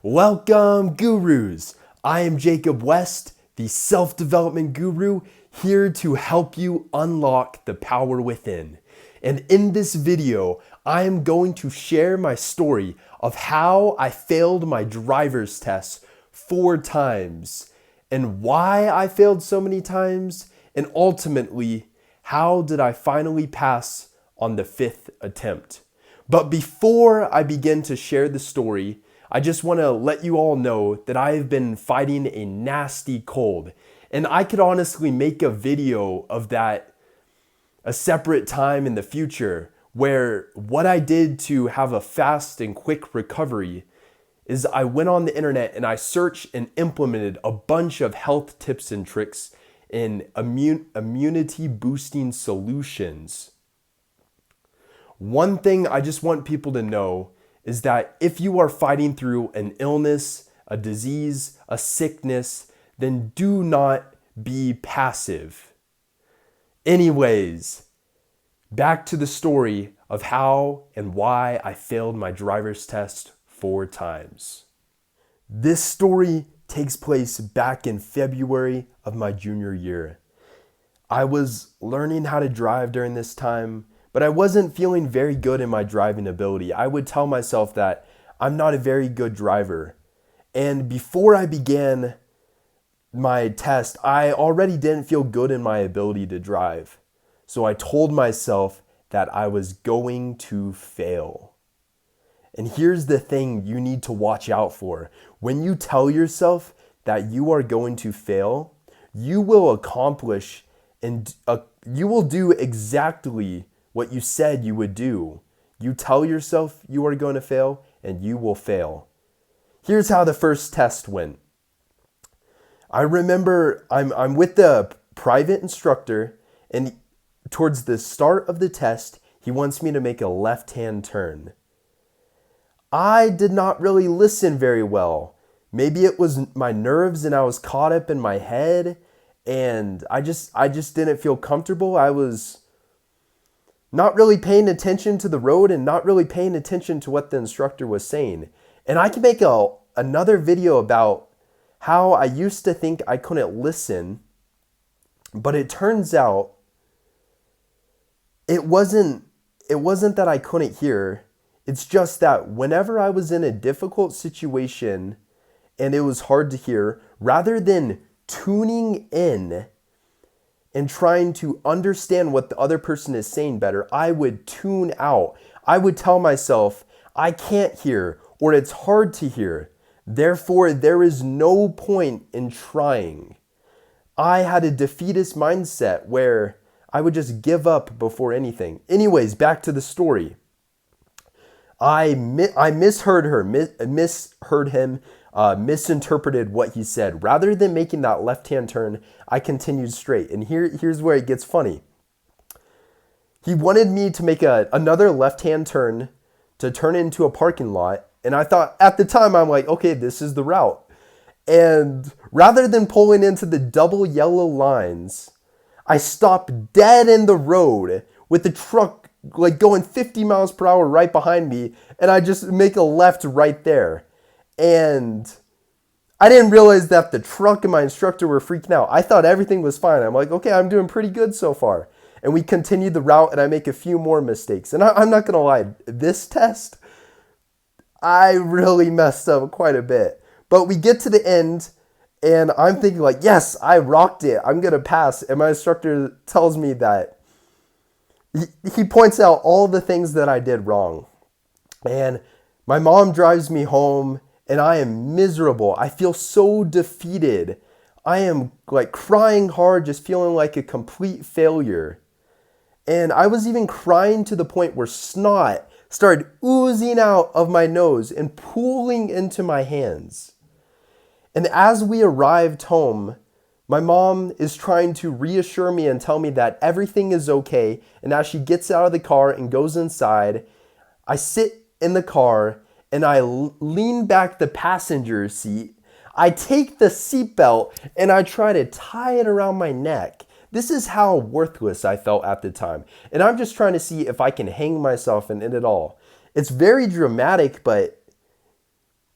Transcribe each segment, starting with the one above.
Welcome, gurus! I am Jacob West, the self development guru, here to help you unlock the power within. And in this video, I am going to share my story of how I failed my driver's test 4 times, and why I failed so many times, and ultimately, how did I finally pass on the 5th attempt. But before I begin to share the story, I just want to let you all know that I have been fighting a nasty cold. And I could honestly make a video of that a separate time in the future, where what I did to have a fast and quick recovery is I went on the internet and I searched and implemented a bunch of health tips and tricks and immunity boosting solutions. One thing I just want people to know is that if you are fighting through an illness, a disease, a sickness, then do not be passive. Anyways, back to the story of how and why I failed my driver's test 4 times. This story takes place back in February of my junior year. I was learning how to drive during this time, but I wasn't feeling very good in my driving ability. I would tell myself that I'm not a very good driver. And before I began my test, I already didn't feel good in my ability to drive. So I told myself that I was going to fail. And here's the thing you need to watch out for. When you tell yourself that you are going to fail, you will accomplish and you will do exactly what you said you would do. You tell yourself you are going to fail, and you will fail. Here's how the first test went. I remember I'm with the private instructor, and towards the start of the test, he wants me to make a left-hand turn. I did not really listen very well. Maybe it was my nerves and I was caught up in my head, and I just didn't feel comfortable. I was not really paying attention to the road and not really paying attention to what the instructor was saying. And I can make another video about how I used to think I couldn't listen, but it turns out it wasn't that I couldn't hear. It's just that whenever I was in a difficult situation and it was hard to hear, rather than tuning in and trying to understand what the other person is saying better, I would tune out. I would tell myself, I can't hear, or it's hard to hear. Therefore, there is no point in trying. I had a defeatist mindset where I would just give up before anything. Anyways, back to the story. I misheard him, misinterpreted what he said. Rather than making that left-hand turn, I continued straight. And here's where it gets funny. He wanted me to make another left-hand turn to turn into a parking lot. And I thought, at the time, I'm like, okay, this is the route. And rather than pulling into the double yellow lines, I stopped dead in the road with the truck like going 50 miles per hour right behind me. And I just make a left right there. And I didn't realize that the truck and my instructor were freaking out. I thought everything was fine. I'm like, okay, I'm doing pretty good so far. And we continued the route and I make a few more mistakes. And I'm not going to lie, this test, I really messed up quite a bit. But we get to the end and I'm thinking like, yes, I rocked it. I'm going to pass. And my instructor tells me that he points out all the things that I did wrong. And my mom drives me home and I am miserable. I feel so defeated. I am like crying hard, just feeling like a complete failure. And I was even crying to the point where snot started oozing out of my nose and pooling into my hands. And as we arrived home, my mom is trying to reassure me and tell me that everything is okay. And as she gets out of the car and goes inside, I sit in the car and I lean back the passenger seat. I take the seatbelt and I try to tie it around my neck. This is how worthless I felt at the time. And I'm just trying to see if I can hang myself and end it all. It's very dramatic, but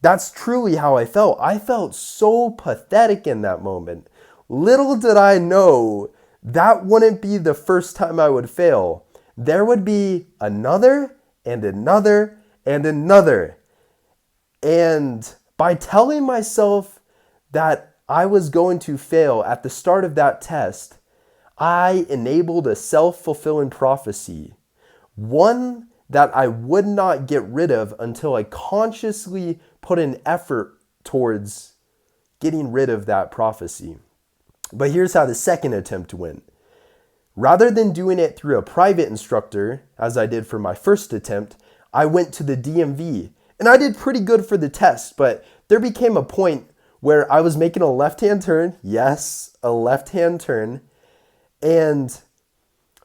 That's truly how I felt. I felt so pathetic in that moment. Little did I know that wouldn't be the first time I would fail. There would be another and another and another. And by telling myself that I was going to fail at the start of that test, I enabled a self-fulfilling prophecy. One that I would not get rid of until I consciously put an effort towards getting rid of that prophecy. But here's how the second attempt went. Rather than doing it through a private instructor, as I did for my first attempt, I went to the DMV. And I did pretty good for the test, but there became a point where I was making a left-hand turn. Yes, a left-hand turn. And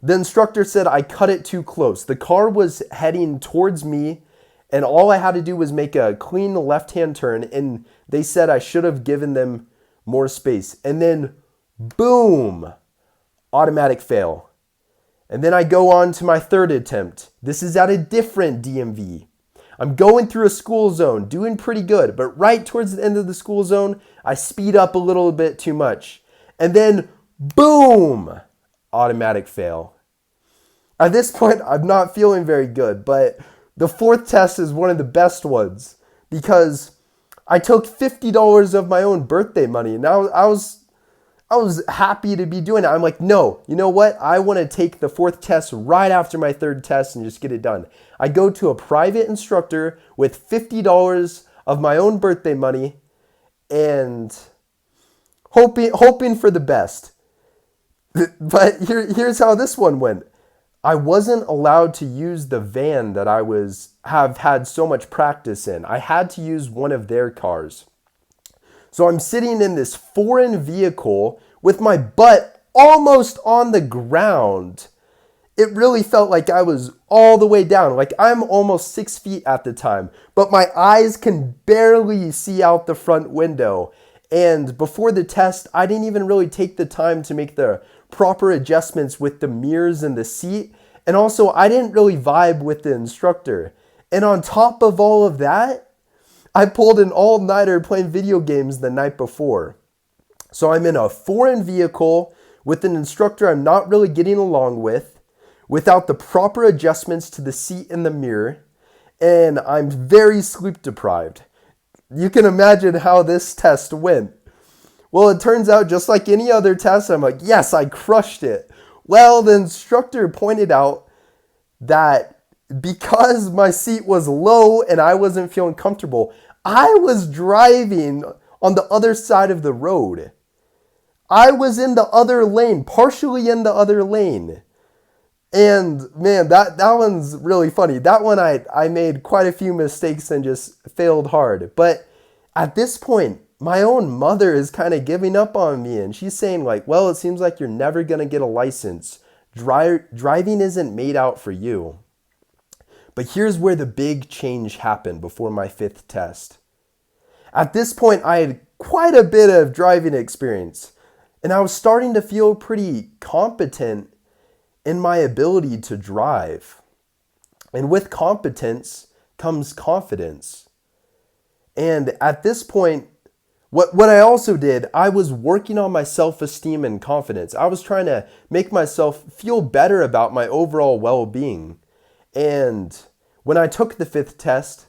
the instructor said I cut it too close. The car was heading towards me, and all I had to do was make a clean left-hand turn, and they said I should have given them more space. And then, boom, automatic fail. And then I go on to my third attempt. This is at a different DMV. I'm going through a school zone, doing pretty good, but right towards the end of the school zone, I speed up a little bit too much. And then, boom, automatic fail. At this point, I'm not feeling very good, but the fourth test is one of the best ones because I took $50 of my own birthday money, and I was happy to be doing it. I'm like, no, you know what? I want to take the fourth test right after my third test and just get it done. I go to a private instructor with $50 of my own birthday money and hoping for the best. But here's how this one went. I wasn't allowed to use the van that I have had so much practice in. I had to use one of their cars. So I'm sitting in this foreign vehicle with my butt almost on the ground. It really felt like I was all the way down. Like I'm almost 6 feet at the time, but my eyes can barely see out the front window. And before the test, I didn't even really take the time to make the proper adjustments with the mirrors and the seat. And also, I didn't really vibe with the instructor. And on top of all of that, I pulled an all-nighter playing video games the night before. So I'm in a foreign vehicle with an instructor I'm not really getting along with, without the proper adjustments to the seat and the mirror, and I'm very sleep deprived. You can imagine how this test went. Well, it turns out just like any other test, I'm like, yes, I crushed it. Well, the instructor pointed out that because my seat was low and I wasn't feeling comfortable, I was driving on the other side of the road. I was in the other lane, partially in the other lane. And man, that one's really funny. That one I made quite a few mistakes and just failed hard. But at this point, my own mother is kind of giving up on me, and she's saying like, well, it seems like you're never going to get a license. Driving isn't made out for you. But here's where the big change happened before my fifth test. At this point, I had quite a bit of driving experience, and I was starting to feel pretty competent in my ability to drive. And with competence comes confidence. And at this point, what I also did, I was working on my self-esteem and confidence. I was trying to make myself feel better about my overall well-being. And when I took the fifth test,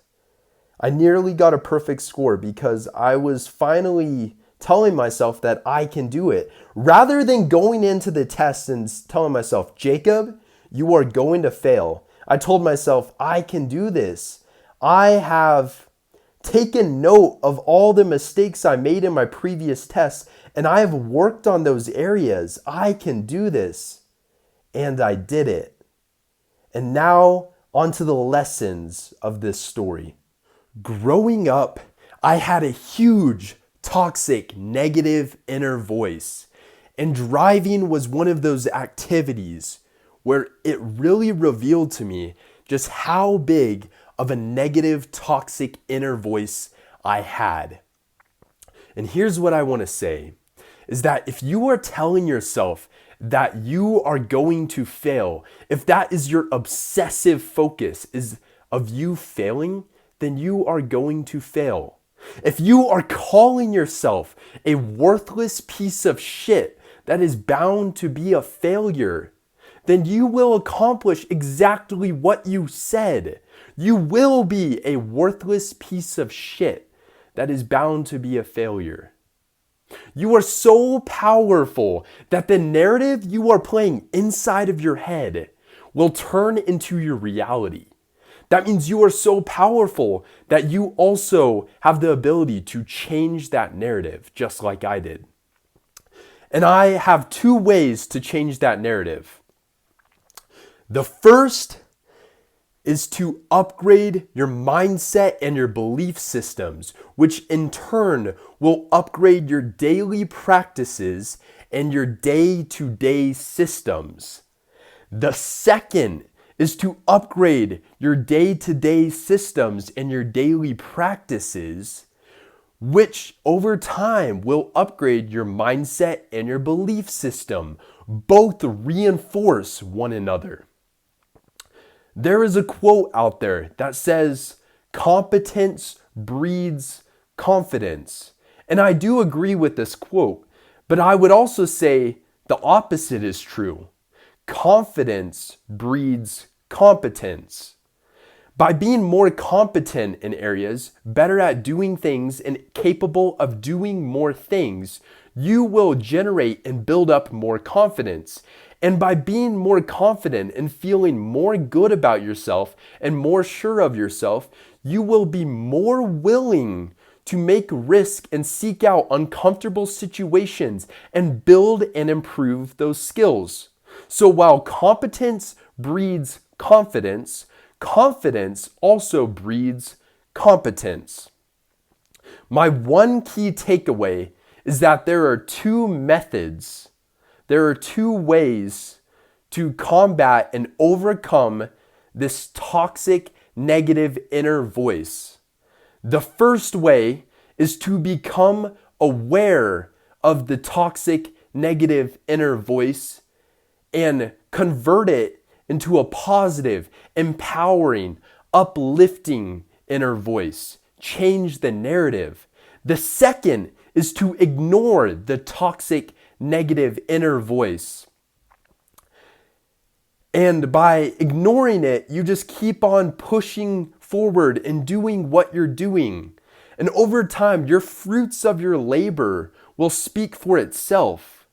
I nearly got a perfect score because I was finally telling myself that I can do it. Rather than going into the test and telling myself, Jacob, you are going to fail, I told myself, I can do this. I have taken note of all the mistakes I made in my previous tests, and I have worked on those areas. I can do this. And I did it. And now, onto the lessons of this story. Growing up, I had a huge, toxic, negative inner voice. And driving was one of those activities where it really revealed to me just how big of a negative, toxic inner voice I had. And here's what I want to say, is that if you are telling yourself that you are going to fail, if that is your obsessive focus is of you failing, then you are going to fail. If you are calling yourself a worthless piece of shit that is bound to be a failure, then you will accomplish exactly what you said. You will be a worthless piece of shit that is bound to be a failure. You are so powerful that the narrative you are playing inside of your head will turn into your reality. That means you are so powerful that you also have the ability to change that narrative, just like I did. And I have two ways to change that narrative. The first is to upgrade your mindset and your belief systems, which in turn will upgrade your daily practices and your day-to-day systems. The second is to upgrade your day-to-day systems and your daily practices, which over time will upgrade your mindset and your belief system. Both reinforce one another. There is a quote out there that says, competence breeds confidence. And I do agree with this quote, but I would also say the opposite is true. Confidence breeds competence. By being more competent in areas, better at doing things, and capable of doing more things, you will generate and build up more confidence. And by being more confident and feeling more good about yourself and more sure of yourself, you will be more willing to make risk and seek out uncomfortable situations and build and improve those skills. So while competence breeds confidence, confidence also breeds competence. My one key takeaway is that there are two methods. There are two ways to combat and overcome this toxic, negative inner voice. The first way is to become aware of the toxic, negative inner voice and convert it into a positive, empowering, uplifting inner voice. Change the narrative. The second is to ignore the toxic, negative inner voice. And by ignoring it, you just keep on pushing forward and doing what you're doing. And over time, your fruits of your labor will speak for itself.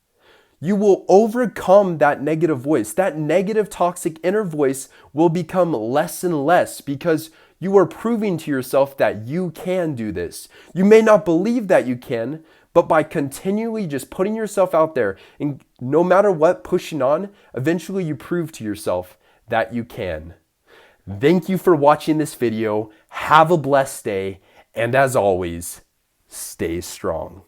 You will overcome that negative voice. That negative, toxic inner voice will become less and less because you are proving to yourself that you can do this. You may not believe that you can, but by continually just putting yourself out there and no matter what, pushing on, eventually you prove to yourself that you can. Thank you for watching this video. Have a blessed day. And as always, stay strong.